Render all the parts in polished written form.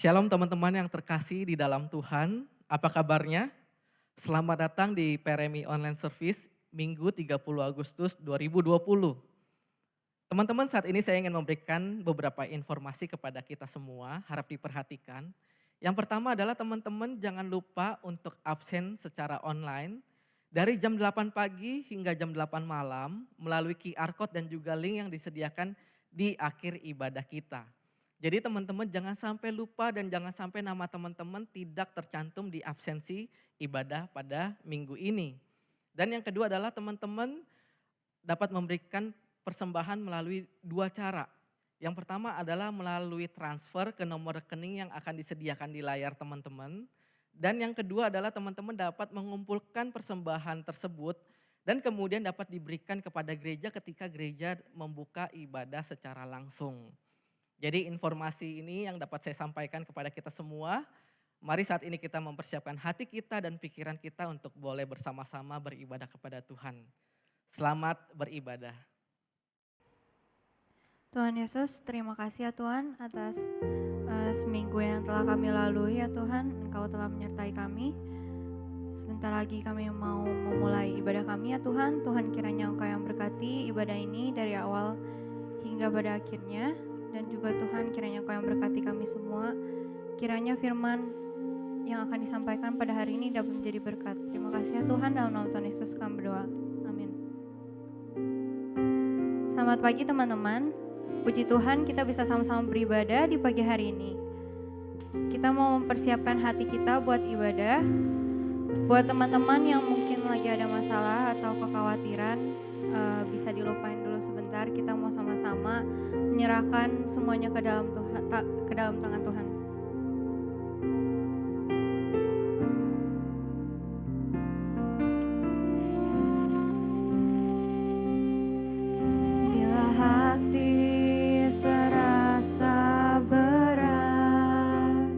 Shalom teman-teman yang terkasih di dalam Tuhan, apa kabarnya? Selamat datang di PRMI Online Service Minggu 30 Agustus 2020. Teman-teman, saat ini saya ingin memberikan beberapa informasi kepada kita semua, harap diperhatikan. Yang pertama adalah teman-teman jangan lupa untuk absen secara online dari jam 8 pagi hingga jam 8 malam melalui QR Code dan juga link yang disediakan di akhir ibadah kita. Jadi teman-teman jangan sampai lupa dan jangan sampai nama teman-teman tidak tercantum di absensi ibadah pada minggu ini. Dan yang kedua adalah teman-teman dapat memberikan persembahan melalui dua cara. Yang pertama adalah melalui transfer ke nomor rekening yang akan disediakan di layar teman-teman. Dan yang kedua adalah teman-teman dapat mengumpulkan persembahan tersebut dan kemudian dapat diberikan kepada gereja ketika gereja membuka ibadah secara langsung. Jadi informasi ini yang dapat saya sampaikan kepada kita semua. Mari saat ini kita mempersiapkan hati kita dan pikiran kita untuk boleh bersama-sama beribadah kepada Tuhan. Selamat beribadah. Tuhan Yesus, terima kasih ya Tuhan atas seminggu yang telah kami lalui ya Tuhan. Engkau telah menyertai kami. Sebentar lagi kami mau memulai ibadah kami ya Tuhan. Tuhan kiranya Engkau yang berkati ibadah ini dari awal hingga pada akhirnya. Dan juga Tuhan kiranya Engkau yang berkati kami semua. Kiranya firman yang akan disampaikan pada hari ini dapat menjadi berkat. Terima kasih ya Tuhan, dalam nama Tuhan Yesus kami berdoa. Amin. Selamat pagi teman-teman. Puji Tuhan kita bisa sama-sama beribadah di pagi hari ini. Kita mau mempersiapkan hati kita buat ibadah. Buat teman-teman yang mungkin lagi ada masalah atau kekhawatiran, bisa dilupain dulu sebentar. Kita mau sama-sama menyerahkan semuanya ke dalam Tuhan, ke dalam tangan Tuhan. Bila hati terasa berat,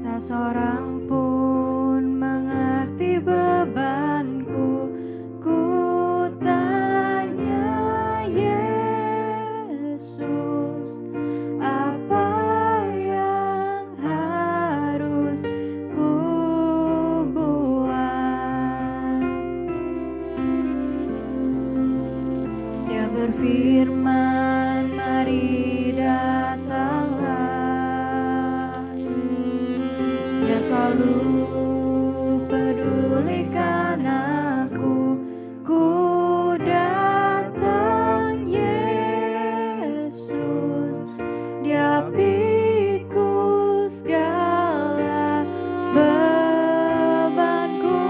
tak seorang pun mengerti bebanku. Ku tanya Yesus, apa yang harus ku buat? Dia berfirman, mari datanglah. Dia selalu pedulikan aku. Ku datang Yesus, Dia pikul segala bebanku.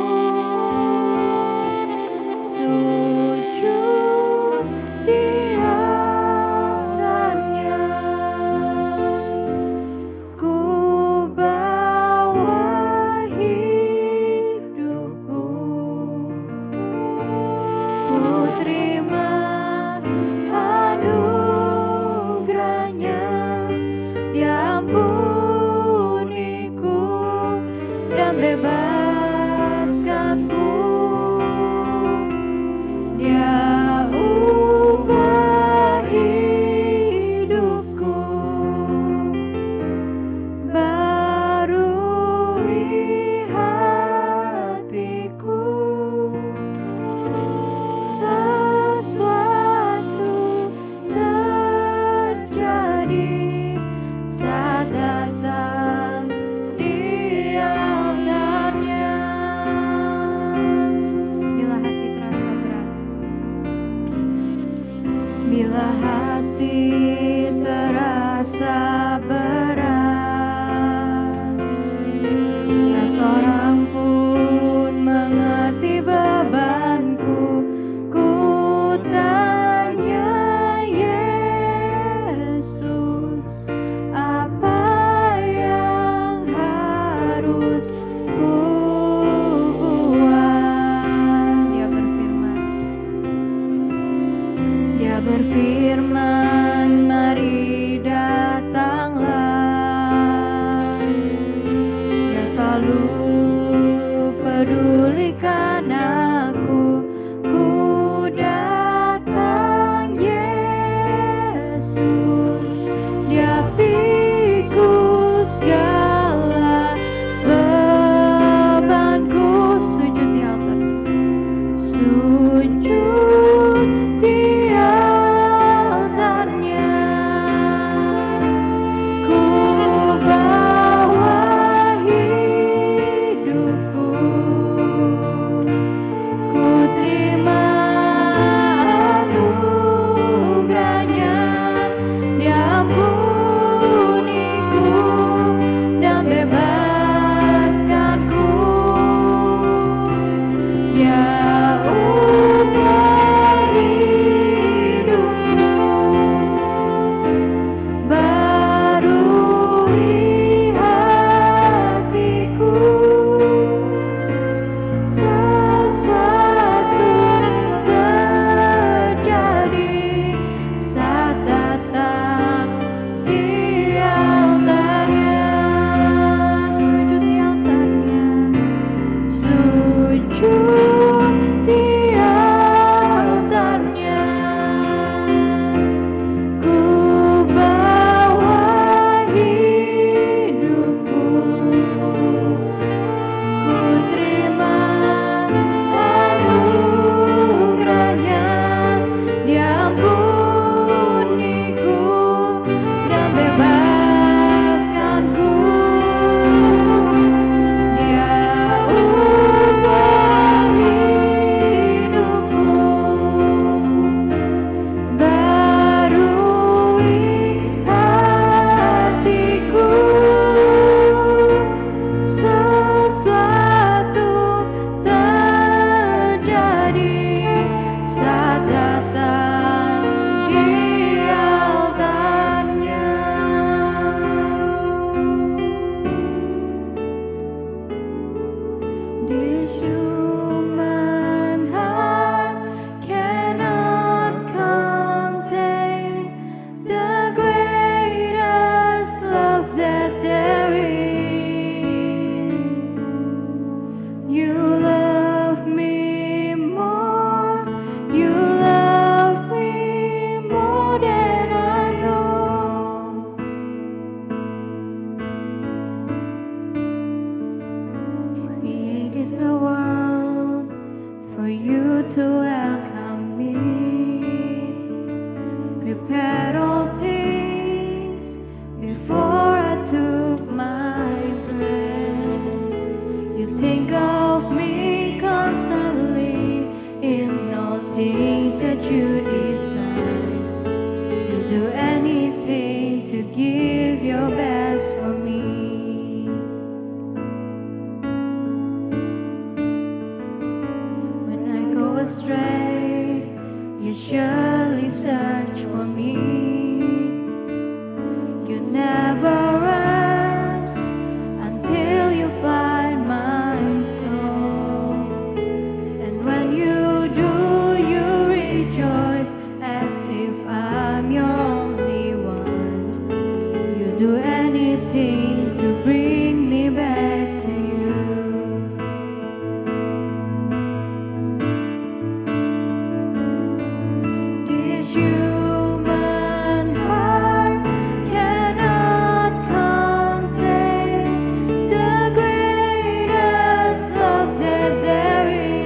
Sujud di altarnya, ku bawa hidupku. Ku terima anugerahnya, Dia ampuniku dan bebaskanku. Dia ubah hidupku, barui hatiku. Sesuatu terjadi saat datang di altarnya. astray, you surely search for me. You never rest until you find my soul. And when you do, you rejoice as if I'm your only one. You do anything to bring me back to you. This human heart cannot contain the greatest love that there is.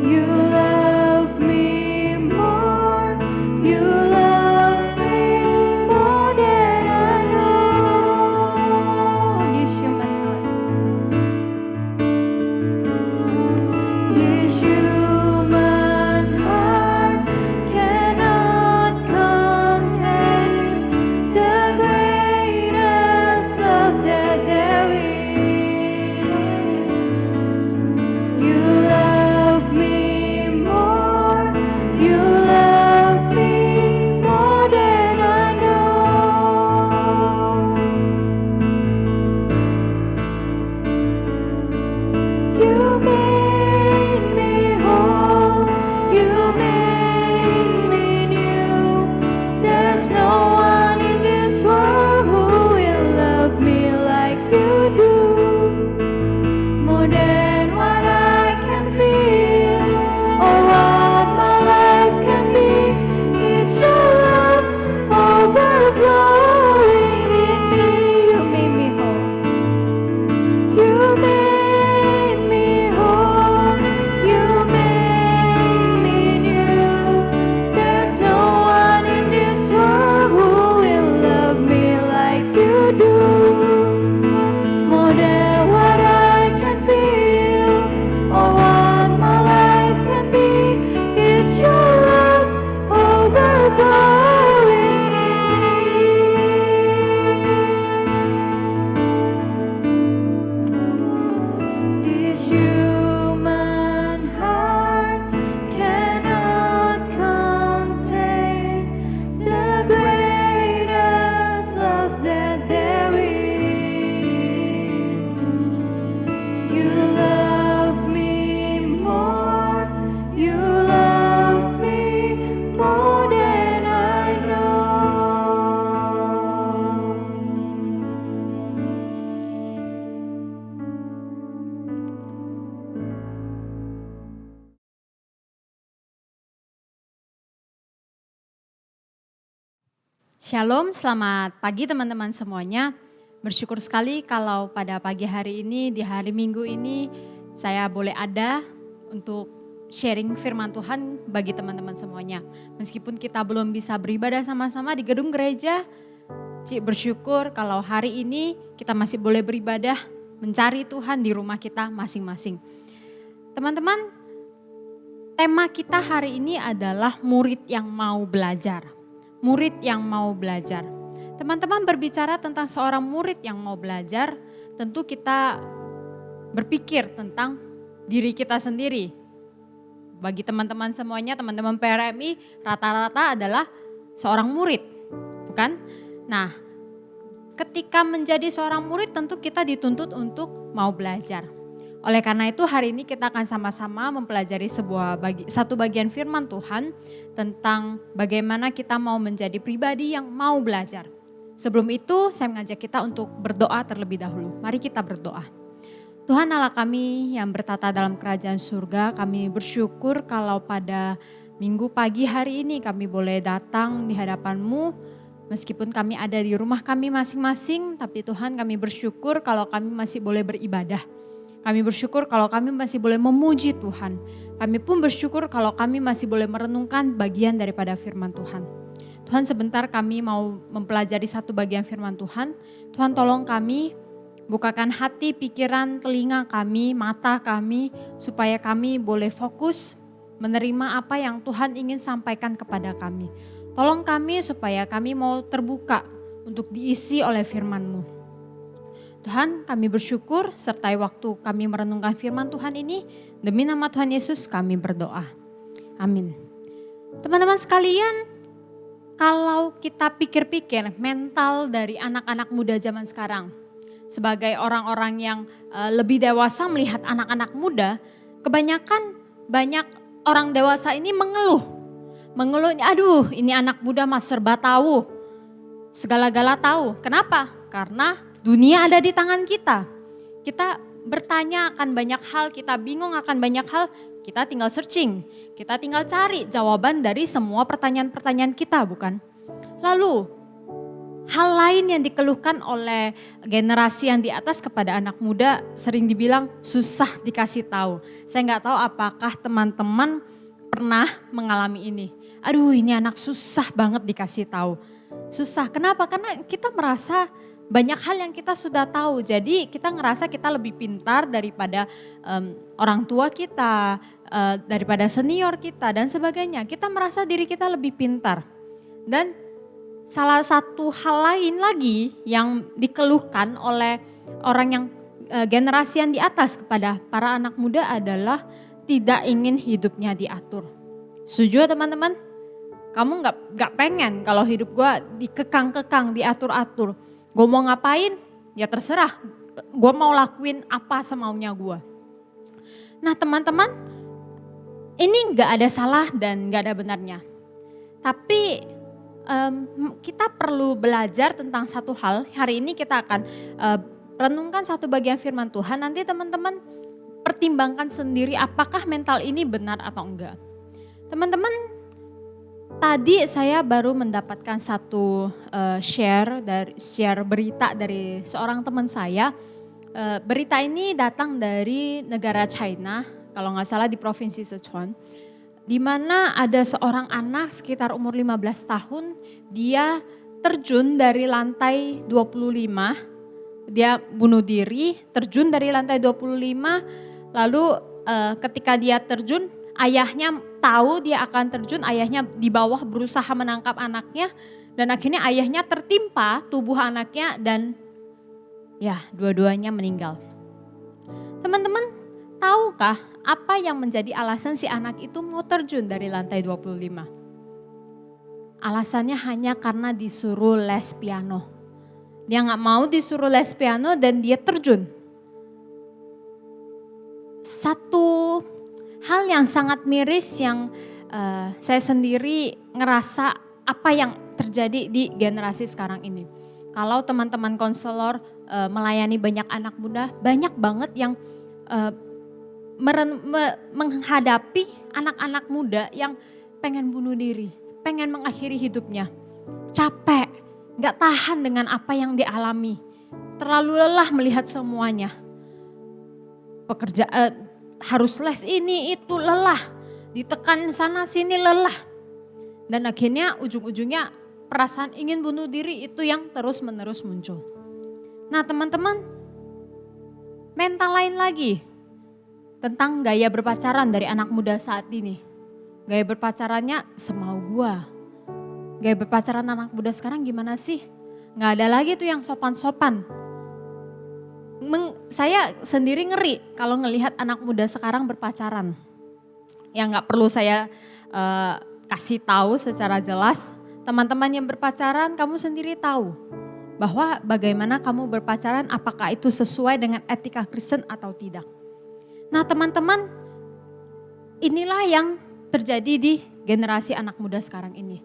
You love me more, you love me more than I know. This human heart. This human heart cannot contain the greatest love that there is. You love me more, you love me more than I know. You made me whole, you made me new. There's no one in this world who will love me like you do. More than what I can feel or what my life can be. It's your love overflowing in me. You made me whole. You made me whole, you made me new. There's no one in this world who will love me like you do. More than what I can feel or what my life can be. It's your love overflowing in me. This human heart cannot contain the greatest love that there is. You love me more, you love me more than I know. Shalom, selamat pagi teman-teman semuanya. Bersyukur sekali kalau pada pagi hari ini, di hari Minggu ini, saya boleh ada untuk sharing firman Tuhan bagi teman-teman semuanya. Meskipun kita belum bisa beribadah sama-sama di gedung gereja, Cik bersyukur kalau hari ini kita masih boleh beribadah, mencari Tuhan di rumah kita masing-masing. Teman-teman, tema kita hari ini adalah murid yang mau belajar. Murid yang mau belajar. Teman-teman berbicara tentang seorang murid yang mau belajar, tentu kita berpikir tentang diri kita sendiri. Bagi teman-teman semuanya, teman-teman PRMI rata-rata adalah seorang murid, bukan? Nah, ketika menjadi seorang murid tentu kita dituntut untuk mau belajar. Oleh karena itu hari ini kita akan sama-sama mempelajari satu bagian firman Tuhan tentang bagaimana kita mau menjadi pribadi yang mau belajar. Sebelum itu saya mengajak kita untuk berdoa terlebih dahulu. Mari kita berdoa. Tuhan Allah kami yang bertata dalam kerajaan surga, kami bersyukur kalau pada Minggu pagi hari ini kami boleh datang di hadapan-Mu. Meskipun kami ada di rumah kami masing-masing, tapi Tuhan kami bersyukur kalau kami masih boleh beribadah. Kami bersyukur kalau kami masih boleh memuji Tuhan. Kami pun bersyukur kalau kami masih boleh merenungkan bagian daripada firman Tuhan. Tuhan sebentar kami mau mempelajari satu bagian firman Tuhan. Tuhan tolong kami, bukakan hati, pikiran, telinga kami, mata kami. Supaya kami boleh fokus menerima apa yang Tuhan ingin sampaikan kepada kami. Tolong kami supaya kami mau terbuka untuk diisi oleh firman-Mu. Tuhan, kami bersyukur sertai waktu kami merenungkan firman Tuhan ini. Demi nama Tuhan Yesus kami berdoa. Amin. Teman-teman sekalian, kalau kita pikir-pikir mental dari anak-anak muda zaman sekarang, sebagai orang-orang yang lebih dewasa melihat anak-anak muda, kebanyakan banyak orang dewasa ini mengeluh. Mengeluh, aduh ini anak muda mas serba tahu, segala-gala tahu. Kenapa? Karena dunia ada di tangan kita. Kita bertanya akan banyak hal, kita bingung akan banyak hal, kita tinggal searching. Kita tinggal cari jawaban dari semua pertanyaan-pertanyaan kita, bukan? Lalu, hal lain yang dikeluhkan oleh generasi yang di atas kepada anak muda sering dibilang susah dikasih tahu. Saya nggak tahu apakah teman-teman pernah mengalami ini. Aduh ini anak susah banget dikasih tahu. Susah, kenapa? Karena kita merasa banyak hal yang kita sudah tahu. Jadi kita ngerasa kita lebih pintar daripada orang tua kita, daripada senior kita dan sebagainya. Kita merasa diri kita lebih pintar. Dan salah satu hal lain lagi yang dikeluhkan oleh orang yang generasi yang di atas kepada para anak muda adalah tidak ingin hidupnya diatur. Setuju teman-teman? Kamu gak pengen kalau hidup gue dikekang-kekang, diatur-atur. Gue mau ngapain? Ya terserah. Gue mau lakuin apa semaunya gue. Nah teman-teman, ini gak ada salah dan gak ada benarnya. Tapi kita perlu belajar tentang satu hal. Hari ini kita akan renungkan satu bagian firman Tuhan. Nanti teman-teman pertimbangkan sendiri apakah mental ini benar atau enggak. Teman-teman, tadi saya baru mendapatkan satu share berita dari seorang teman saya. Berita ini datang dari negara China, kalau nggak salah di provinsi Sichuan. Di mana ada seorang anak sekitar umur 15 tahun, dia terjun dari lantai 25, dia bunuh diri, terjun dari lantai 25, lalu ketika dia terjun, ayahnya tahu dia akan terjun, ayahnya di bawah berusaha menangkap anaknya, dan akhirnya ayahnya tertimpa tubuh anaknya dan ya dua-duanya meninggal. Teman-teman, tahukah apa yang menjadi alasan si anak itu mau terjun dari lantai 25? Alasannya hanya karena disuruh les piano. Dia gak mau disuruh les piano dan dia terjun. Satu hal yang sangat miris yang saya sendiri ngerasa apa yang terjadi di generasi sekarang ini. Kalau teman-teman konselor melayani banyak anak muda, banyak banget yang menghadapi anak-anak muda yang pengen bunuh diri, pengen mengakhiri hidupnya. Capek, gak tahan dengan apa yang dialami. Terlalu lelah melihat semuanya. Pekerjaan, harus les ini itu lelah. Ditekan sana sini lelah. Dan akhirnya ujung-ujungnya perasaan ingin bunuh diri itu yang terus-menerus muncul. Nah teman-teman, mental lain lagi tentang gaya berpacaran dari anak muda saat ini. Gaya berpacarannya semau gua. Gaya berpacaran anak muda sekarang gimana sih? Gak ada lagi tuh yang sopan-sopan. Saya sendiri ngeri kalau ngelihat anak muda sekarang berpacaran. Yang gak perlu saya kasih tahu secara jelas. Teman-teman yang berpacaran kamu sendiri tahu. Bahwa bagaimana kamu berpacaran, apakah itu sesuai dengan etika Kristen atau tidak. Nah teman-teman, inilah yang terjadi di generasi anak muda sekarang ini.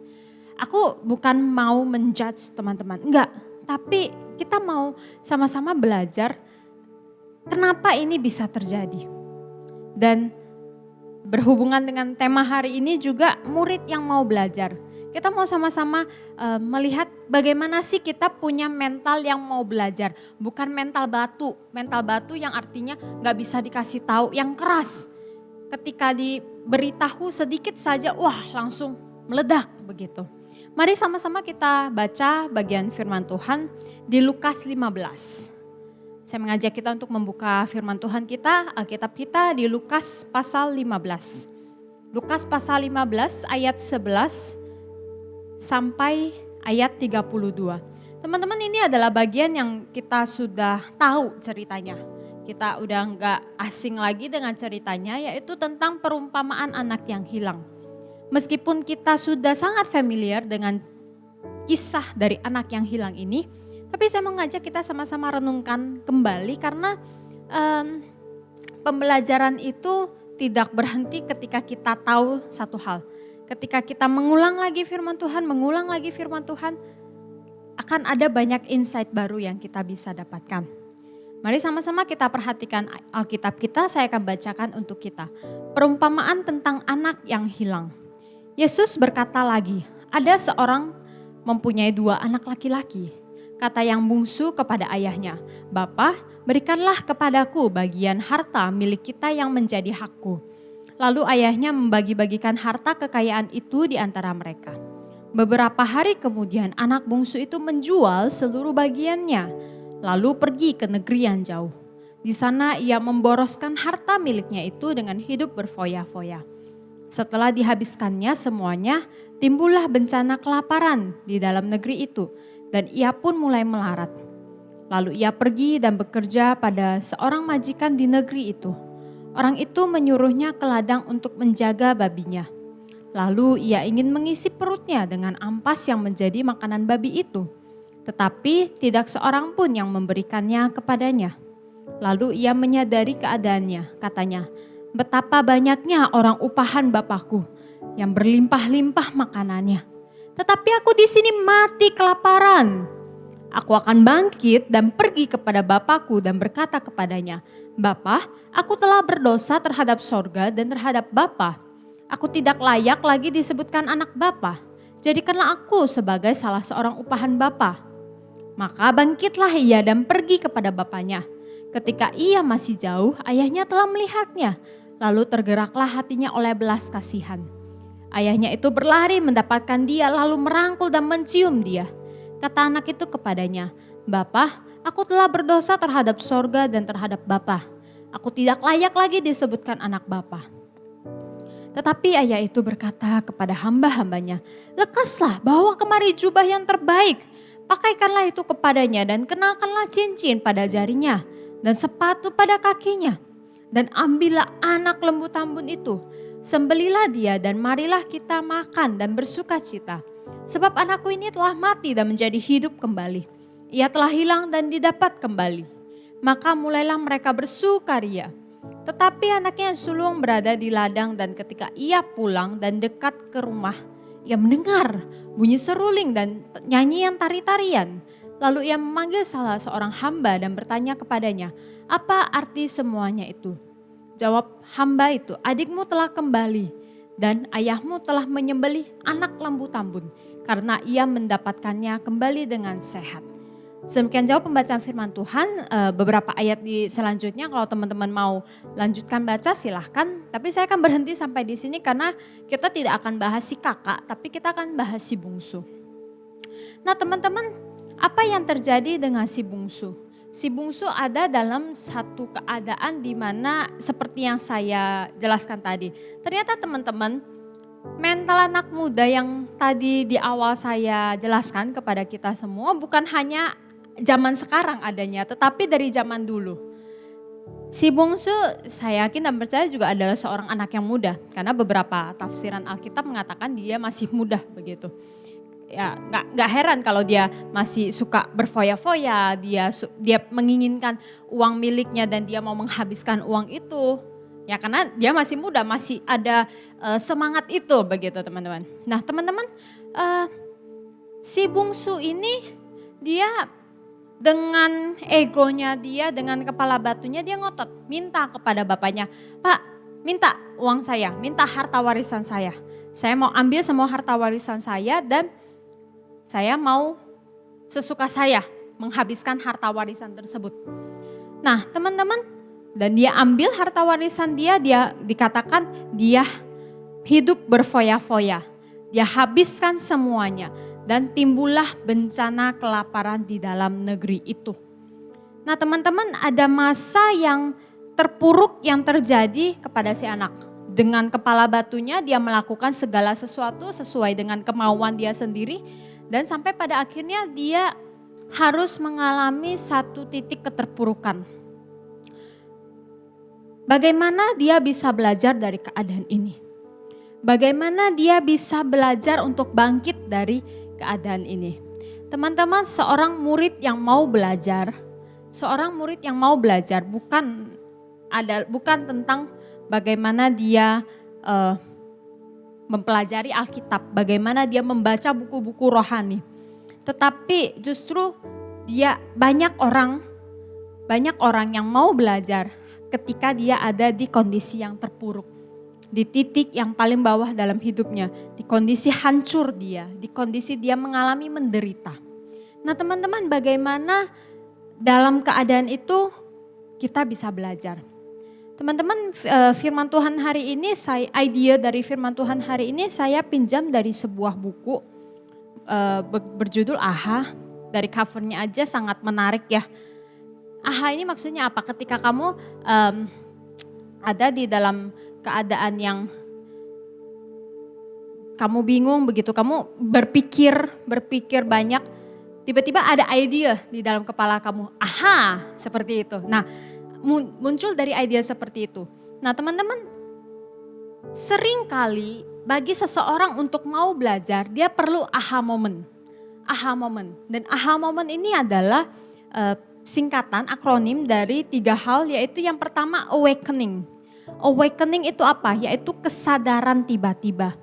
Aku bukan mau menjudge teman-teman, enggak. Tapi kita mau sama-sama belajar kenapa ini bisa terjadi. Dan berhubungan dengan tema hari ini juga murid yang mau belajar. Kita mau sama-sama melihat bagaimana sih kita punya mental yang mau belajar. Bukan mental batu yang artinya gak bisa dikasih tahu, yang keras. Ketika diberitahu sedikit saja, wah langsung meledak begitu. Mari sama-sama kita baca bagian firman Tuhan di Lukas 15. Saya mengajak kita untuk membuka firman Tuhan kita, Alkitab kita di Lukas pasal 15. Lukas pasal 15 ayat 11 sampai ayat 32. Teman-teman, ini adalah bagian yang kita sudah tahu ceritanya. Kita udah nggak asing lagi dengan ceritanya, yaitu tentang perumpamaan anak yang hilang. Meskipun kita sudah sangat familiar dengan kisah dari anak yang hilang ini, tapi saya mengajak kita sama-sama renungkan kembali karena pembelajaran itu tidak berhenti ketika kita tahu satu hal. Ketika kita mengulang lagi firman Tuhan, akan ada banyak insight baru yang kita bisa dapatkan. Mari sama-sama kita perhatikan Alkitab kita, saya akan bacakan untuk kita. Perumpamaan tentang anak yang hilang. Yesus berkata lagi, ada seorang mempunyai 2 anak laki-laki. Kata yang bungsu kepada ayahnya, "Bapa, berikanlah kepadaku bagian harta milik kita yang menjadi hakku." Lalu ayahnya membagi-bagikan harta kekayaan itu di antara mereka. Beberapa hari kemudian anak bungsu itu menjual seluruh bagiannya, lalu pergi ke negeri yang jauh. Di sana ia memboroskan harta miliknya itu dengan hidup berfoya-foya. Setelah dihabiskannya semuanya, timbullah bencana kelaparan di dalam negeri itu dan ia pun mulai melarat. Lalu ia pergi dan bekerja pada seorang majikan di negeri itu. Orang itu menyuruhnya ke ladang untuk menjaga babinya. Lalu ia ingin mengisi perutnya dengan ampas yang menjadi makanan babi itu. Tetapi tidak seorang pun yang memberikannya kepadanya. Lalu ia menyadari keadaannya, katanya, "Betapa banyaknya orang upahan bapakku yang berlimpah-limpah makanannya. Tetapi aku di sini mati kelaparan. Aku akan bangkit dan pergi kepada bapakku dan berkata kepadanya, 'Bapa, aku telah berdosa terhadap sorga dan terhadap Bapa. Aku tidak layak lagi disebutkan anak Bapa. Jadikanlah aku sebagai salah seorang upahan Bapa.' Maka bangkitlah ia dan pergi kepada bapaknya. Ketika ia masih jauh, ayahnya telah melihatnya. Lalu tergeraklah hatinya oleh belas kasihan. Ayahnya itu berlari mendapatkan dia lalu merangkul dan mencium dia. Kata anak itu kepadanya, 'Bapa, aku telah berdosa terhadap sorga dan terhadap Bapa. Aku tidak layak lagi disebutkan anak Bapa.' Tetapi ayah itu berkata kepada hamba-hambanya, 'Lekaslah, bawa kemari jubah yang terbaik. Pakaikanlah itu kepadanya dan kenakanlah cincin pada jarinya dan sepatu pada kakinya. Dan ambillah anak lembu tambun itu, sembelilah dia dan marilah kita makan dan bersuka cita. Sebab anakku ini telah mati dan menjadi hidup kembali. Ia telah hilang dan didapat kembali.' Maka mulailah mereka bersukaria. Tetapi anaknya yang sulung berada di ladang dan ketika ia pulang dan dekat ke rumah, ia mendengar bunyi seruling dan nyanyian tari-tarian. Lalu ia memanggil salah seorang hamba dan bertanya kepadanya, 'Apa arti semuanya itu?' Jawab hamba itu, 'Adikmu telah kembali dan ayahmu telah menyembelih anak lembu tambun karena ia mendapatkannya kembali dengan sehat.'" Demikian jauh pembacaan firman Tuhan. Beberapa ayat di selanjutnya kalau teman-teman mau lanjutkan baca silahkan. Tapi saya akan berhenti sampai di sini karena kita tidak akan bahas si kakak, tapi kita akan bahas si bungsu. Nah teman-teman, apa yang terjadi dengan si bungsu? Si bungsu ada dalam satu keadaan di mana seperti yang saya jelaskan tadi. Ternyata teman-teman, mental anak muda yang tadi di awal saya jelaskan kepada kita semua bukan hanya zaman sekarang adanya, tetapi dari zaman dulu. Si bungsu saya yakin dan percaya juga adalah seorang anak yang muda. Karena beberapa tafsiran Alkitab mengatakan dia masih muda begitu. Ya nggak heran kalau dia masih suka berfoya-foya, dia menginginkan uang miliknya dan dia mau menghabiskan uang itu. Ya karena dia masih muda, masih ada semangat itu begitu teman-teman. Nah teman-teman, si bungsu ini dia dengan egonya dia, dengan kepala batunya dia ngotot. Minta kepada bapaknya, "Pak, minta uang saya, minta harta warisan saya. Saya mau ambil semua harta warisan saya dan saya mau sesuka saya menghabiskan harta warisan tersebut." Nah teman-teman, dan dia ambil harta warisan dia dikatakan dia hidup berfoya-foya. Dia habiskan semuanya. Dan timbullah bencana kelaparan di dalam negeri itu. Nah teman-teman, ada masa yang terpuruk yang terjadi kepada si anak. Dengan kepala batunya dia melakukan segala sesuatu sesuai dengan kemauan dia sendiri. Dan sampai pada akhirnya dia harus mengalami satu titik keterpurukan. Bagaimana dia bisa belajar dari keadaan ini? Bagaimana dia bisa belajar untuk bangkit dari keadaan ini? Teman-teman, seorang murid yang mau belajar bukan tentang bagaimana dia mempelajari Alkitab, bagaimana dia membaca buku-buku rohani. Tetapi justru banyak orang yang mau belajar ketika dia ada di kondisi yang terpuruk, di titik yang paling bawah dalam hidupnya, di kondisi hancur dia, di kondisi dia mengalami menderita. Nah teman-teman, bagaimana dalam keadaan itu kita bisa belajar? Teman-teman, firman Tuhan hari ini, idea dari firman Tuhan hari ini saya pinjam dari sebuah buku berjudul AHA. Dari covernya aja sangat menarik ya. AHA ini maksudnya apa? Ketika kamu ada di dalam keadaan yang kamu bingung begitu, kamu berpikir banyak, tiba-tiba ada ide di dalam kepala kamu. AHA, seperti itu. Nah, muncul dari ide seperti itu. Nah, teman-teman, seringkali bagi seseorang untuk mau belajar, dia perlu aha moment. Aha moment. Dan aha moment ini adalah singkatan akronim dari 3 hal, yaitu yang pertama awakening. Awakening itu apa? Yaitu kesadaran tiba-tiba.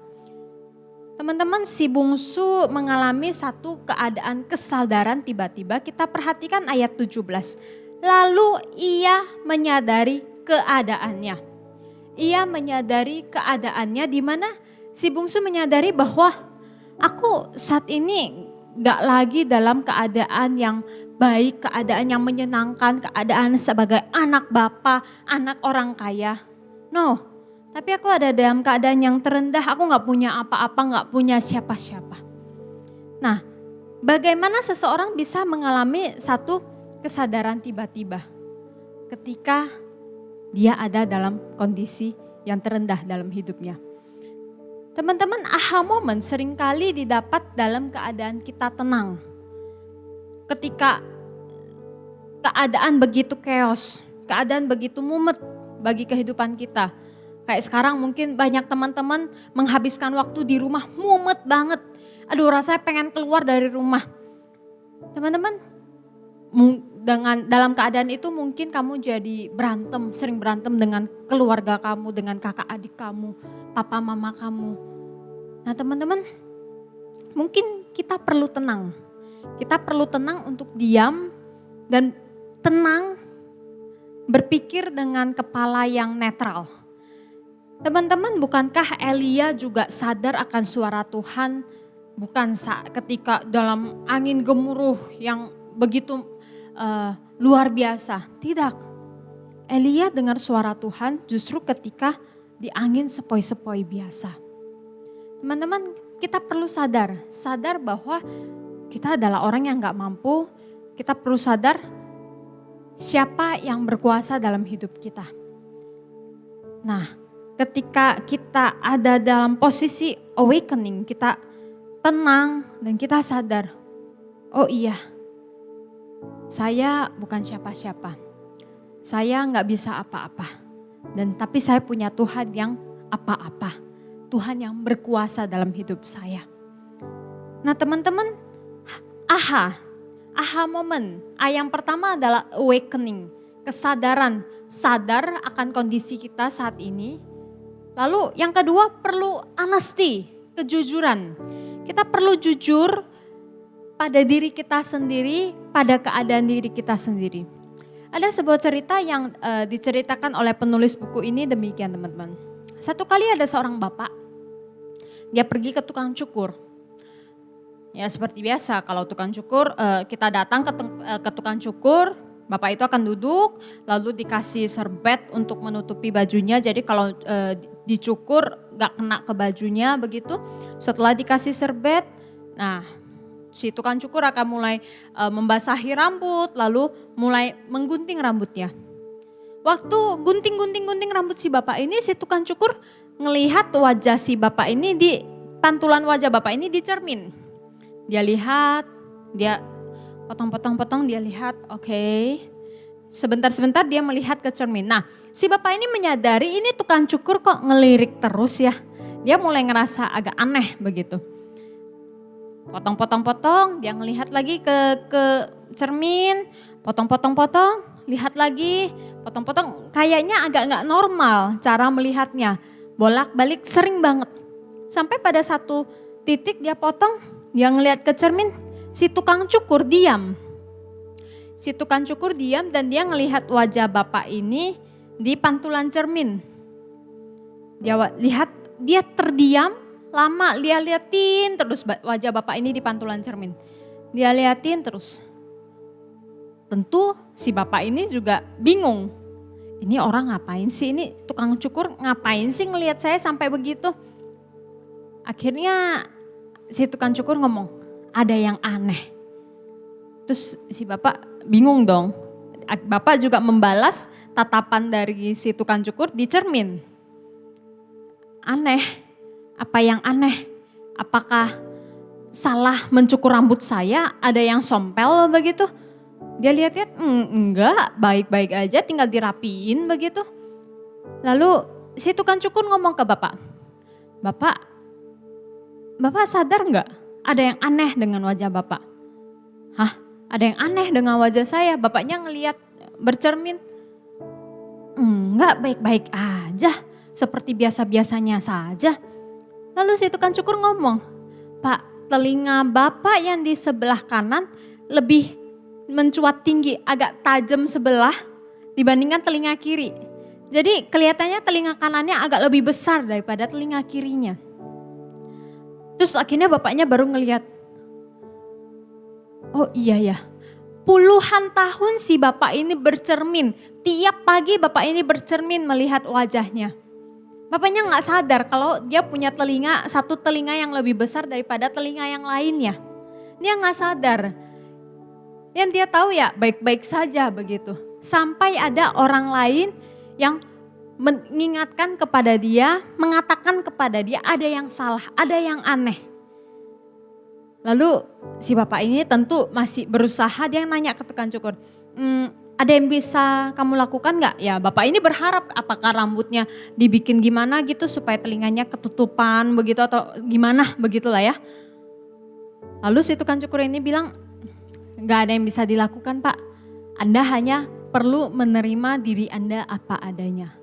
Teman-teman, si bungsu mengalami satu keadaan kesadaran tiba-tiba. Kita perhatikan ayat 17. Lalu ia menyadari keadaannya. Ia menyadari keadaannya di mana si bungsu menyadari bahwa aku saat ini gak lagi dalam keadaan yang baik, keadaan yang menyenangkan, keadaan sebagai anak bapa, anak orang kaya. No, tapi aku ada dalam keadaan yang terendah, aku gak punya apa-apa, gak punya siapa-siapa. Nah, bagaimana seseorang bisa mengalami satu kesadaran tiba-tiba ketika dia ada dalam kondisi yang terendah dalam hidupnya? Teman-teman, aha moment seringkali didapat dalam keadaan kita tenang. Ketika keadaan begitu chaos, keadaan begitu mumet bagi kehidupan kita. Kayak sekarang mungkin banyak teman-teman menghabiskan waktu di rumah mumet banget. Aduh, rasanya pengen keluar dari rumah. Teman-teman, dalam keadaan itu mungkin kamu jadi sering berantem dengan keluarga kamu, dengan kakak adik kamu, papa mama kamu. Nah teman-teman, mungkin kita perlu tenang. Kita perlu tenang untuk diam dan tenang berpikir dengan kepala yang netral. Teman-teman, bukankah Elia juga sadar akan suara Tuhan? Bukan ketika dalam angin gemuruh yang begitu luar biasa. Tidak. Elia dengar suara Tuhan justru ketika di angin sepoi-sepoi biasa. Teman-teman, kita perlu sadar bahwa kita adalah orang yang gak mampu. Kita perlu sadar siapa yang berkuasa dalam hidup kita. Nah, ketika kita ada dalam posisi awakening, kita tenang dan kita sadar, oh iya, saya bukan siapa-siapa. Saya gak bisa apa-apa. Tapi saya punya Tuhan yang apa-apa. Tuhan yang berkuasa dalam hidup saya. Nah teman-teman, aha moment. Yang pertama adalah awakening, kesadaran, sadar akan kondisi kita saat ini. Lalu yang kedua perlu honesty, kejujuran. Kita perlu jujur pada diri kita sendiri, pada keadaan diri kita sendiri. Ada sebuah cerita yang diceritakan oleh penulis buku ini demikian teman-teman. Satu kali ada seorang bapak, dia pergi ke tukang cukur. Ya seperti biasa kalau tukang cukur, kita datang ke tukang cukur, bapak itu akan duduk, lalu dikasih serbet untuk menutupi bajunya. Jadi kalau dicukur gak kena ke bajunya begitu. Setelah dikasih serbet, nah si tukang cukur akan mulai membasahi rambut, lalu mulai menggunting rambutnya. Waktu gunting rambut si bapak ini, si tukang cukur ngelihat wajah si bapak ini pantulan wajah bapak ini di cermin. Dia lihat, Potong-potong-potong dia lihat, oke. Sebentar-sebentar dia melihat ke cermin. Nah, si bapak ini menyadari ini tukang cukur kok ngelirik terus ya. Dia mulai ngerasa agak aneh begitu. Potong-potong-potong, dia ngelihat lagi ke cermin, potong-potong-potong, lihat lagi, potong-potong. Kayaknya agak nggak normal cara melihatnya. Bolak-balik sering banget. Sampai pada satu titik dia potong, dia ngelihat ke cermin, si tukang cukur diam. Si tukang cukur diam dan dia ngelihat wajah bapak ini di pantulan cermin. Dia lihat, dia terdiam lama, dia liatin terus wajah bapak ini di pantulan cermin. Dia liatin terus. Tentu si bapak ini juga bingung. Ini orang ngapain sih, ini tukang cukur ngapain sih ngelihat saya sampai begitu. Akhirnya si tukang cukur ngomong, ada yang aneh. Terus si bapak bingung dong. Bapak juga membalas tatapan dari si tukang cukur di cermin. Aneh, apa yang aneh? Apakah salah mencukur rambut saya? Ada yang sompel begitu? Dia lihat-lihat, enggak, baik-baik aja tinggal dirapiin begitu. Lalu si tukang cukur ngomong ke bapak, Bapak sadar enggak ada yang aneh dengan wajah Bapak? Hah? Ada yang aneh dengan wajah saya? Bapaknya ngelihat bercermin, enggak, baik-baik aja, seperti biasa-biasanya saja. Lalu si tukang cukur ngomong, Pak, telinga Bapak yang di sebelah kanan lebih mencuat tinggi, agak tajam sebelah dibandingkan telinga kiri. Jadi kelihatannya telinga kanannya agak lebih besar daripada telinga kirinya. Terus akhirnya bapaknya baru ngelihat, oh iya ya, puluhan tahun si bapak ini bercermin. Tiap pagi bapak ini bercermin melihat wajahnya. Bapaknya gak sadar kalau dia punya telinga, satu telinga yang lebih besar daripada telinga yang lainnya. Dia gak sadar. Yang dia tahu ya baik-baik saja begitu. Sampai ada orang lain yang mengingatkan kepada dia, mengatakan kepada dia ada yang salah, ada yang aneh. Lalu si bapak ini tentu masih berusaha, dia nanya ke tukang cukur, ada yang bisa kamu lakukan gak? Ya bapak ini berharap apakah rambutnya dibikin gimana gitu supaya telinganya ketutupan begitu atau gimana begitulah ya. Lalu si tukang cukur ini bilang, gak ada yang bisa dilakukan Pak, Anda hanya perlu menerima diri Anda apa adanya.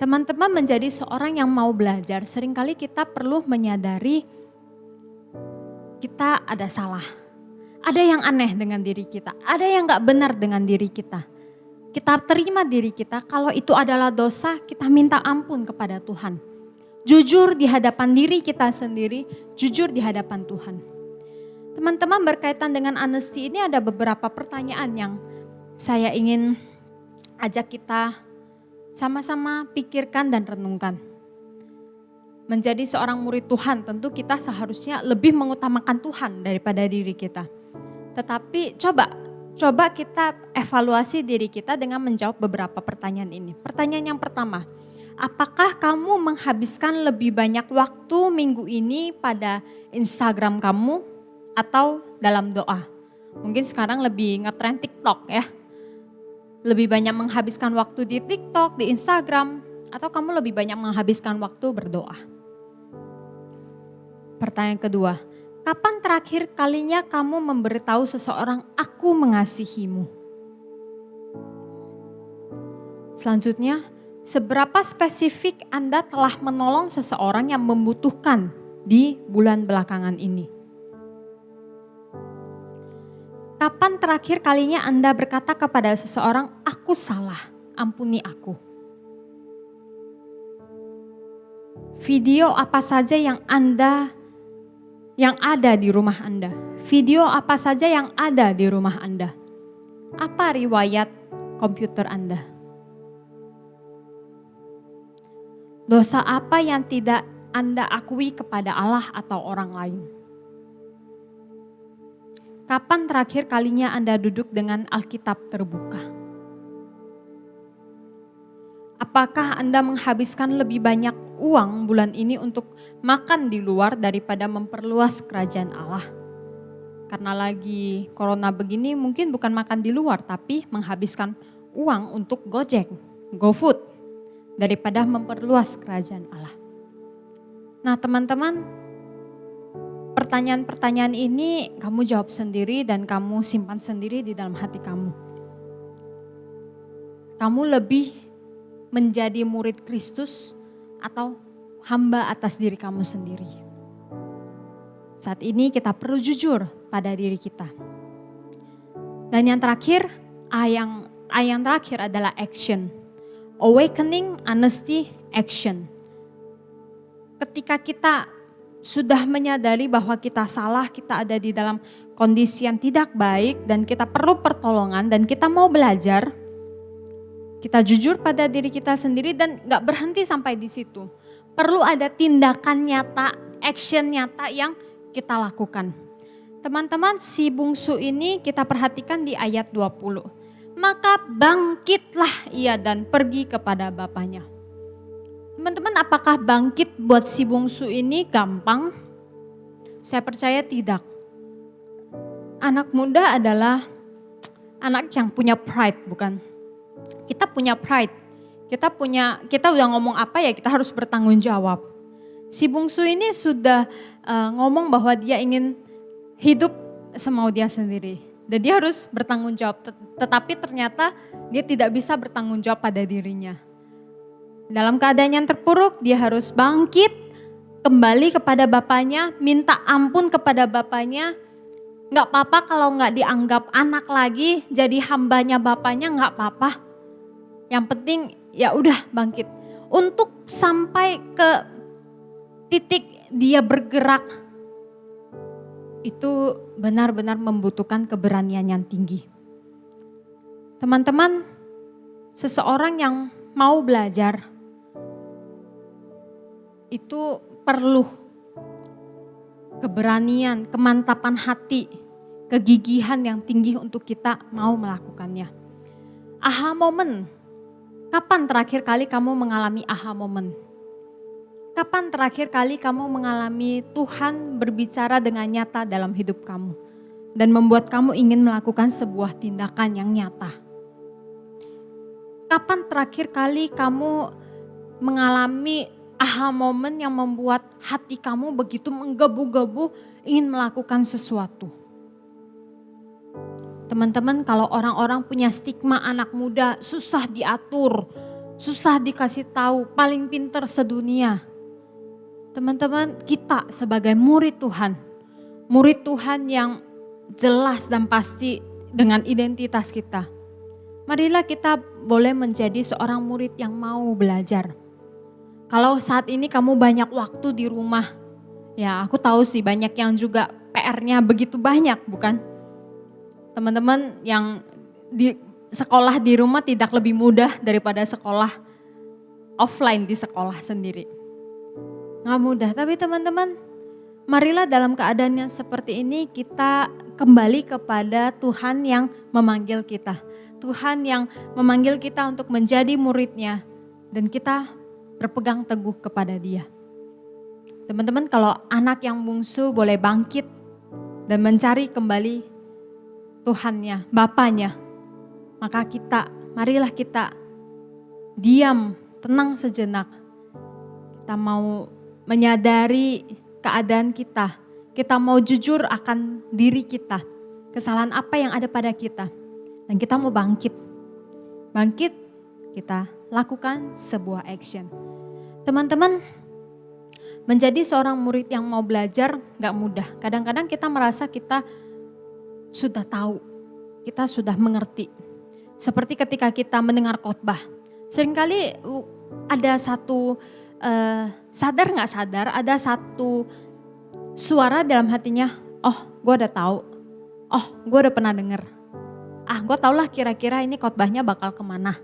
Teman-teman, menjadi seorang yang mau belajar, seringkali kita perlu menyadari kita ada salah. Ada yang aneh dengan diri kita, ada yang gak benar dengan diri kita. Kita terima diri kita, kalau itu adalah dosa, kita minta ampun kepada Tuhan. Jujur di hadapan diri kita sendiri, jujur di hadapan Tuhan. Teman-teman, berkaitan dengan honesty ini ada beberapa pertanyaan yang saya ingin ajak kita sama-sama pikirkan dan renungkan. Menjadi seorang murid Tuhan tentu kita seharusnya lebih mengutamakan Tuhan daripada diri kita. Tetapi coba kita evaluasi diri kita dengan menjawab beberapa pertanyaan ini. Pertanyaan yang pertama, apakah kamu menghabiskan lebih banyak waktu minggu ini pada Instagram kamu atau dalam doa? Mungkin sekarang lebih ngetrend TikTok ya. Lebih banyak menghabiskan waktu di TikTok, di Instagram, atau kamu lebih banyak menghabiskan waktu berdoa? Pertanyaan kedua, kapan terakhir kalinya kamu memberitahu seseorang, aku mengasihimu? Selanjutnya, seberapa spesifik Anda telah menolong seseorang yang membutuhkan di bulan belakangan ini? Kapan terakhir kalinya Anda berkata kepada seseorang, aku salah, ampuni aku? Video apa saja yang ada di rumah Anda? Video apa saja yang ada di rumah Anda? Apa riwayat komputer Anda? Dosa apa yang tidak Anda akui kepada Allah atau orang lain? Kapan terakhir kalinya Anda duduk dengan Alkitab terbuka? Apakah Anda menghabiskan lebih banyak uang bulan ini untuk makan di luar daripada memperluas kerajaan Allah? karena lagi corona begini mungkin bukan makan di luar tapi menghabiskan uang untuk Gojek, GoFood daripada memperluas kerajaan Allah. Nah teman-teman, pertanyaan-pertanyaan ini kamu jawab sendiri dan kamu simpan sendiri di dalam hati kamu. Kamu lebih menjadi murid Kristus atau hamba atas diri kamu sendiri? Saat ini kita perlu jujur pada diri kita. Dan yang terakhir, yang terakhir adalah action. Awakening, honesty, action. Ketika kita sudah menyadari bahwa kita salah, kita ada di dalam kondisi yang tidak baik dan kita perlu pertolongan dan kita mau belajar, kita jujur pada diri kita sendiri dan gak berhenti sampai di situ. Perlu ada tindakan nyata, action nyata yang kita lakukan. Teman-teman, si bungsu ini kita perhatikan di ayat 20. Maka bangkitlah ia dan pergi kepada bapaknya. Teman-teman, apakah bangkit buat si bungsu ini gampang? Saya percaya tidak. Anak muda adalah anak yang punya pride, bukan? Kita punya pride. Kita udah ngomong apa ya, kita harus bertanggung jawab. Si bungsu ini sudah ngomong bahwa dia ingin hidup semau dia sendiri. Dan dia harus bertanggung jawab, tetapi ternyata dia tidak bisa bertanggung jawab pada dirinya. Dalam keadaan yang terpuruk, dia harus bangkit, kembali kepada bapaknya, minta ampun kepada bapaknya. Gak apa-apa kalau gak dianggap anak lagi, jadi hambanya bapaknya gak apa-apa. Yang penting ya udah bangkit. Untuk sampai ke titik dia bergerak, itu benar-benar membutuhkan keberanian yang tinggi. Teman-teman, seseorang yang mau belajar itu perlu keberanian, kemantapan hati, kegigihan yang tinggi untuk kita mau melakukannya. Aha moment. Kapan terakhir kali kamu mengalami aha moment? Kapan terakhir kali kamu mengalami Tuhan berbicara dengan nyata dalam hidup kamu dan membuat kamu ingin melakukan sebuah tindakan yang nyata? Kapan terakhir kali kamu mengalami aha moment yang membuat hati kamu begitu menggebu-gebu ingin melakukan sesuatu? Teman-teman, kalau orang-orang punya stigma anak muda susah diatur, susah dikasih tahu, paling pintar sedunia. Teman-teman, kita sebagai murid Tuhan yang jelas dan pasti dengan identitas kita. Marilah kita boleh menjadi seorang murid yang mau belajar. Kalau saat ini kamu banyak waktu di rumah, ya aku tahu sih banyak yang juga PR-nya begitu banyak, bukan? Teman-teman yang di sekolah di rumah tidak lebih mudah daripada sekolah offline di sekolah sendiri. Gak mudah, tapi teman-teman, marilah dalam keadaan yang seperti ini kita kembali kepada Tuhan yang memanggil kita. Tuhan yang memanggil kita untuk menjadi muridnya dan kita berpegang teguh kepada Dia. Teman-teman, kalau anak yang bungsu boleh bangkit dan mencari kembali Tuhannya, Bapaknya, maka marilah kita diam, tenang sejenak. Kita mau menyadari keadaan kita. Kita mau jujur akan diri kita. Kesalahan apa yang ada pada kita. Dan kita mau bangkit. Bangkit, kita lakukan sebuah action. Teman-teman, menjadi seorang murid yang mau belajar gak mudah. Kadang-kadang kita merasa kita sudah tahu. Kita sudah mengerti. Seperti ketika kita mendengar khotbah. Seringkali ada satu sadar nggak sadar ada satu suara dalam hatinya, oh gue udah tahu, oh gue udah pernah denger, gue tau lah kira-kira ini khotbahnya bakal kemana.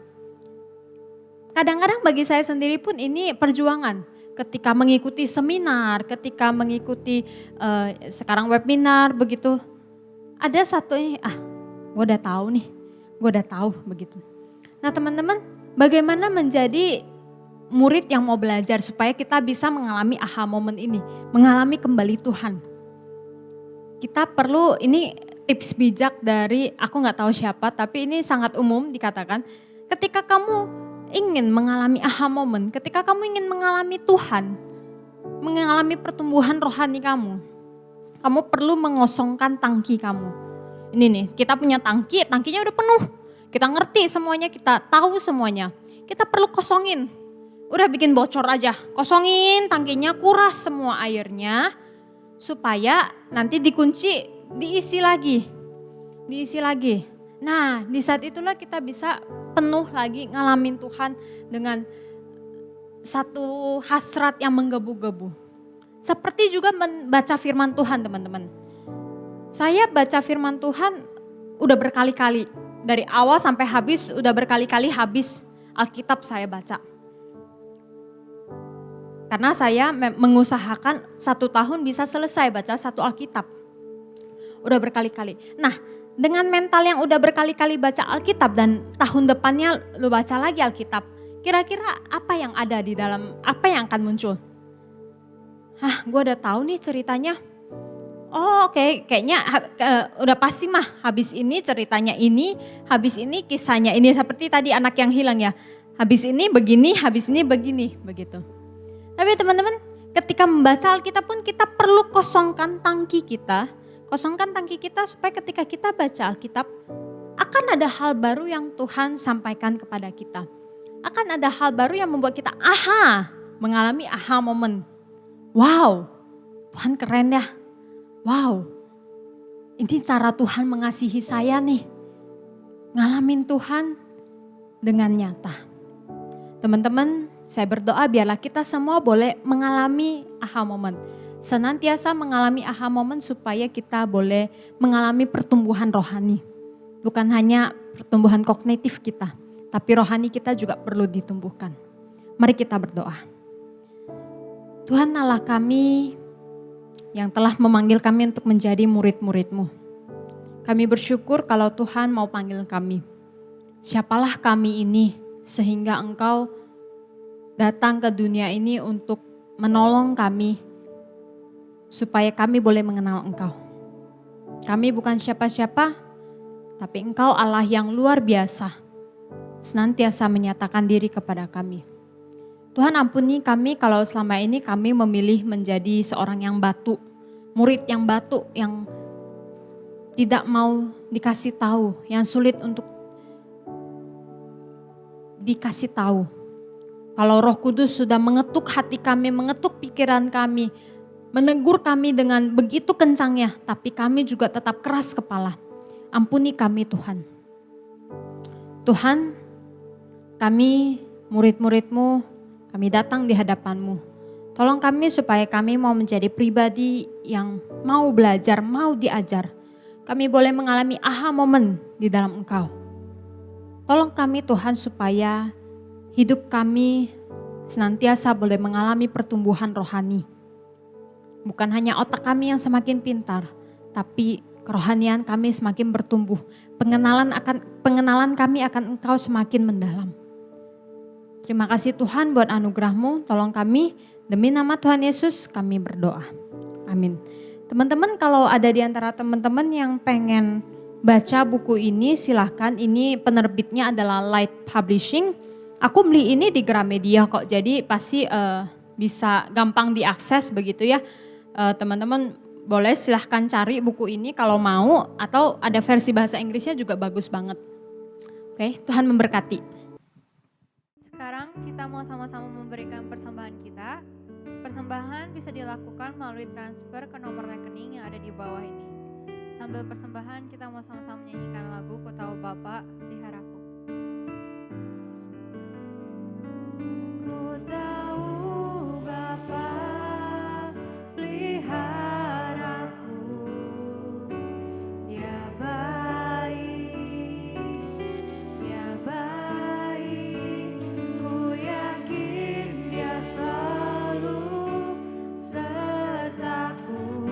Kadang-kadang bagi saya sendiri pun ini perjuangan ketika mengikuti seminar, ketika mengikuti sekarang webinar begitu, ada satu gue udah tahu nih, gue udah tahu begitu. Nah teman-teman, bagaimana menjadi murid yang mau belajar supaya kita bisa mengalami aha moment ini, mengalami kembali Tuhan. kita perlu, ini tips bijak dari aku nggak tahu siapa, tapi ini sangat umum dikatakan. Ketika kamu ingin mengalami aha moment, ketika kamu ingin mengalami Tuhan, mengalami pertumbuhan rohani kamu perlu mengosongkan tangki kamu. Ini nih, kita punya tangki, tangkinya udah penuh. Kita ngerti semuanya, kita tahu semuanya. Kita perlu kosongin. Udah bikin bocor aja, kosongin tangkinya, kuras semua airnya. Supaya nanti dikunci, diisi lagi. Nah, di saat itulah kita bisa penuh lagi ngalamin Tuhan dengan satu hasrat yang menggebu-gebu. Seperti juga membaca firman Tuhan, teman-teman. Saya baca firman Tuhan udah berkali-kali. Dari awal sampai habis, udah berkali-kali habis Alkitab saya baca. Karena saya mengusahakan 1 tahun bisa selesai baca 1 Alkitab. Udah berkali-kali. Nah, dengan mental yang udah berkali-kali baca Alkitab dan tahun depannya lu baca lagi Alkitab. Kira-kira apa yang ada di dalam, apa yang akan muncul? Gue udah tahu nih ceritanya. Oh oke, kayaknya udah pasti mah habis ini ceritanya ini, habis ini kisahnya ini. Seperti tadi anak yang hilang ya. Habis ini begini, habis ini begini, begitu. Tapi teman-teman, ketika membaca Alkitab pun kita perlu kosongkan tangki kita. Kosongkan tangki kita supaya ketika kita baca Alkitab, akan ada hal baru yang Tuhan sampaikan kepada kita. Akan ada hal baru yang membuat kita mengalami aha moment. Wow, Tuhan keren ya. Wow, ini cara Tuhan mengasihi saya nih. Ngalamin Tuhan dengan nyata. Teman-teman, saya berdoa biarlah kita semua boleh mengalami aha moment. Senantiasa mengalami aha moment supaya kita boleh mengalami pertumbuhan rohani. Bukan hanya pertumbuhan kognitif kita, tapi rohani kita juga perlu ditumbuhkan. Mari kita berdoa. Tuhan Allah kami yang telah memanggil kami untuk menjadi murid-murid-Mu. Kami bersyukur kalau Tuhan mau panggil kami. Siapalah kami ini sehingga Engkau datang ke dunia ini untuk menolong kami supaya kami boleh mengenal Engkau. Kami bukan siapa-siapa, tapi Engkau Allah yang luar biasa, senantiasa menyatakan diri kepada kami. Tuhan ampuni kami kalau selama ini kami memilih menjadi seorang yang batu, murid yang batu, yang tidak mau dikasih tahu, yang sulit untuk dikasih tahu. Kalau Roh Kudus sudah mengetuk hati kami, mengetuk pikiran kami, menegur kami dengan begitu kencangnya, tapi kami juga tetap keras kepala. Ampuni kami Tuhan. Tuhan, kami murid-murid-Mu, kami datang di hadapan-Mu. Tolong kami supaya kami mau menjadi pribadi yang mau belajar, mau diajar. Kami boleh mengalami aha moment di dalam Engkau. Tolong kami Tuhan supaya hidup kami senantiasa boleh mengalami pertumbuhan rohani. Bukan hanya otak kami yang semakin pintar, tapi kerohanian kami semakin bertumbuh. Pengenalan kami akan Engkau semakin mendalam. Terima kasih Tuhan buat anugerah-Mu, tolong kami, demi nama Tuhan Yesus kami berdoa. Amin. Teman-teman, kalau ada di antara teman-teman yang pengen baca buku ini, silahkan. Ini penerbitnya adalah Light Publishing. Aku beli ini di Gramedia kok, jadi pasti bisa gampang diakses begitu ya. Teman-teman boleh silahkan cari buku ini kalau mau, atau ada versi bahasa Inggrisnya juga bagus banget. Oke, Tuhan memberkati. Sekarang kita mau sama-sama memberikan persembahan kita. Persembahan bisa dilakukan melalui transfer ke nomor rekening yang ada di bawah ini. Sambil persembahan kita mau sama-sama menyanyikan lagu Ku Tahu Bapa Peliharaku. Ku tahu Bapa peliharaku, ya baik, ya baik. Ku yakin Dia selalu sertaku,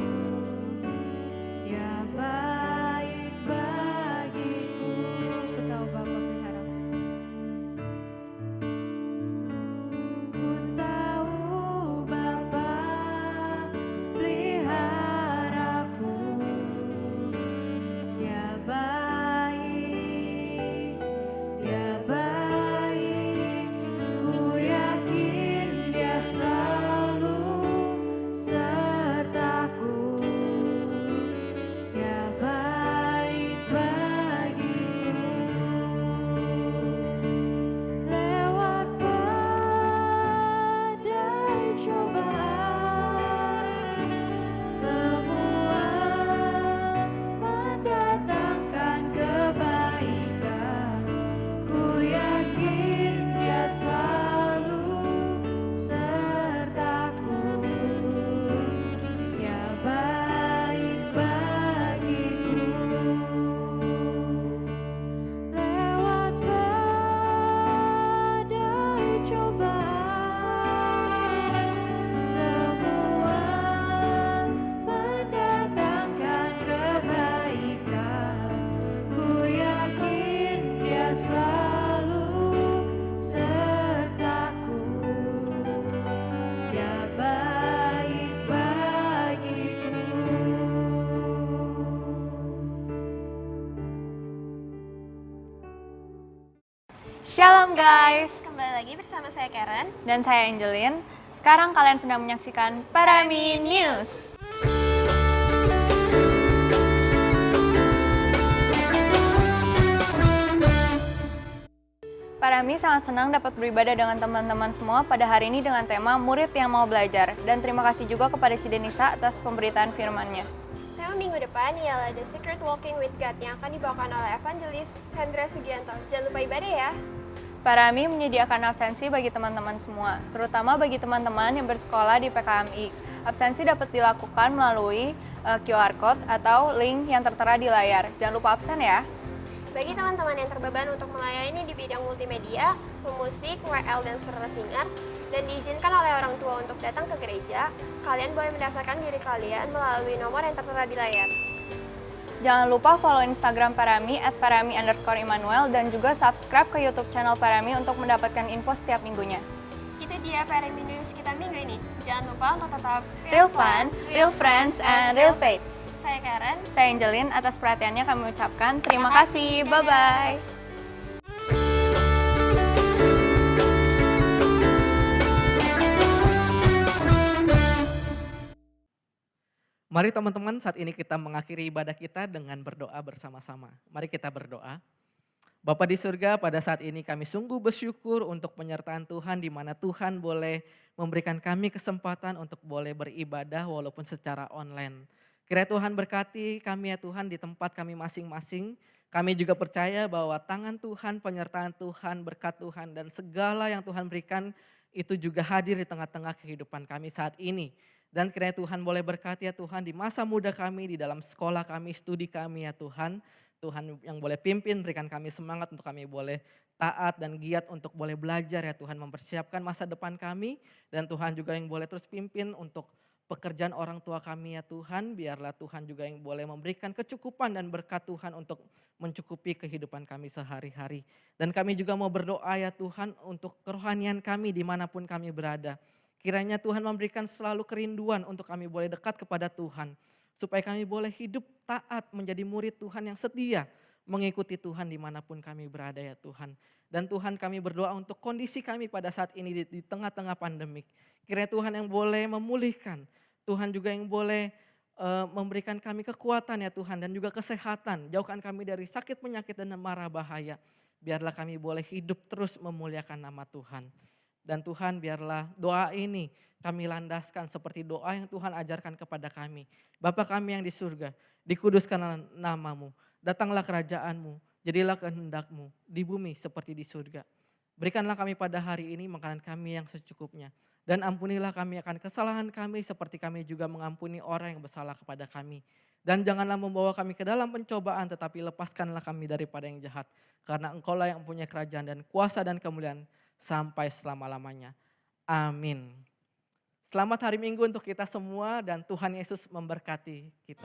ya baik bagiku. Ku tahu Bapa. guys, Kembali lagi bersama saya Karen. dan saya Angelin. Sekarang kalian sedang menyaksikan Parami News. Parami sangat senang dapat beribadah dengan teman-teman semua pada hari ini dengan tema Murid yang Mau Belajar. Dan terima kasih juga kepada Cidenisa atas pemberitaan firman-Nya. Tema minggu depan ialah The Secret Walking with God yang akan dibawakan oleh Evangelis Hendra Sugianto. Jangan lupa ibadah ya. Parami menyediakan absensi bagi teman-teman semua, terutama bagi teman-teman yang bersekolah di PKMI. Absensi dapat dilakukan melalui QR Code atau link yang tertera di layar. Jangan lupa absen ya. Bagi teman-teman yang terbeban untuk melayani di bidang multimedia, pemusik, WL, dan suara singer, dan diizinkan oleh orang tua untuk datang ke gereja, kalian boleh mendaftarkan diri kalian melalui nomor yang tertera di layar. Jangan lupa follow Instagram Parami @parami_Immanuel dan juga subscribe ke YouTube channel Parami untuk mendapatkan info setiap minggunya. Itu dia Parami News kita minggu ini. Jangan lupa untuk tetap Real fun, real friends, and real faith. Saya Karen. Saya Angelin, atas perhatiannya kami ucapkan terima kasih. Bye-bye. Mari teman-teman, saat ini kita mengakhiri ibadah kita dengan berdoa bersama-sama. Mari kita berdoa. Bapa di surga, pada saat ini kami sungguh bersyukur untuk penyertaan Tuhan di mana Tuhan boleh memberikan kami kesempatan untuk boleh beribadah walaupun secara online. Kiranya Tuhan berkati kami ya Tuhan di tempat kami masing-masing. Kami juga percaya bahwa tangan Tuhan, penyertaan Tuhan, berkat Tuhan dan segala yang Tuhan berikan itu juga hadir di tengah-tengah kehidupan kami saat ini. Dan kiranya Tuhan boleh berkati ya Tuhan di masa muda kami, di dalam sekolah kami, studi kami ya Tuhan. Tuhan yang boleh pimpin, berikan kami semangat untuk kami boleh taat dan giat untuk boleh belajar ya Tuhan. Mempersiapkan masa depan kami dan Tuhan juga yang boleh terus pimpin untuk pekerjaan orang tua kami ya Tuhan. Biarlah Tuhan juga yang boleh memberikan kecukupan dan berkat Tuhan untuk mencukupi kehidupan kami sehari-hari. Dan kami juga mau berdoa ya Tuhan untuk kerohanian kami dimanapun kami berada. Kiranya Tuhan memberikan selalu kerinduan untuk kami boleh dekat kepada Tuhan. Supaya kami boleh hidup taat menjadi murid Tuhan yang setia. Mengikuti Tuhan dimanapun kami berada ya Tuhan. Dan Tuhan kami berdoa untuk kondisi kami pada saat ini di tengah-tengah pandemik. Kiranya Tuhan yang boleh memulihkan. Tuhan juga yang boleh memberikan kami kekuatan ya Tuhan dan juga kesehatan. Jauhkan kami dari sakit penyakit dan mara bahaya. Biarlah kami boleh hidup terus memuliakan nama Tuhan. Dan Tuhan biarlah doa ini kami landaskan seperti doa yang Tuhan ajarkan kepada kami. Bapa kami yang di surga, dikuduskanlah namamu, datanglah kerajaanmu, jadilah kehendak-Mu di bumi seperti di surga. Berikanlah kami pada hari ini makanan kami yang secukupnya. Dan ampunilah kami akan kesalahan kami seperti kami juga mengampuni orang yang bersalah kepada kami. Dan janganlah membawa kami ke dalam pencobaan tetapi lepaskanlah kami daripada yang jahat. Karena Engkaulah yang punya kerajaan dan kuasa dan kemuliaan sampai selama-lamanya. Amin. Selamat hari Minggu untuk kita semua dan Tuhan Yesus memberkati kita.